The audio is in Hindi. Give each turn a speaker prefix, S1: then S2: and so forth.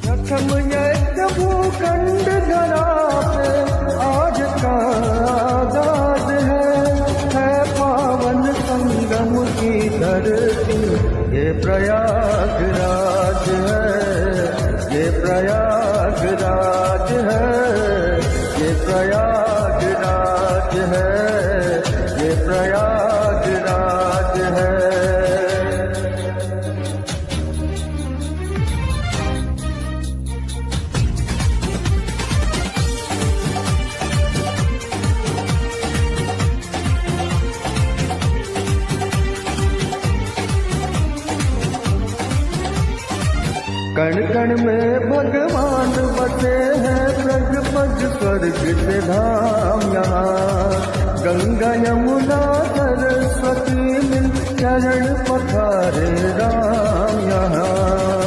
S1: प्रथम यज्ञ भूखंड धरा पे आज का आगाज है पावन संगम की धरती ये प्रयागराज है, ये प्रयागराज है, ये प्रयागराज है, ये प्रयागराज है। कण कण में भगवान बसे हैं, ब्रज पद स्वर्ग से धाम यहाँ। गंगा यमुना सरस्वती मिल चरण पखारे राम यहाँ।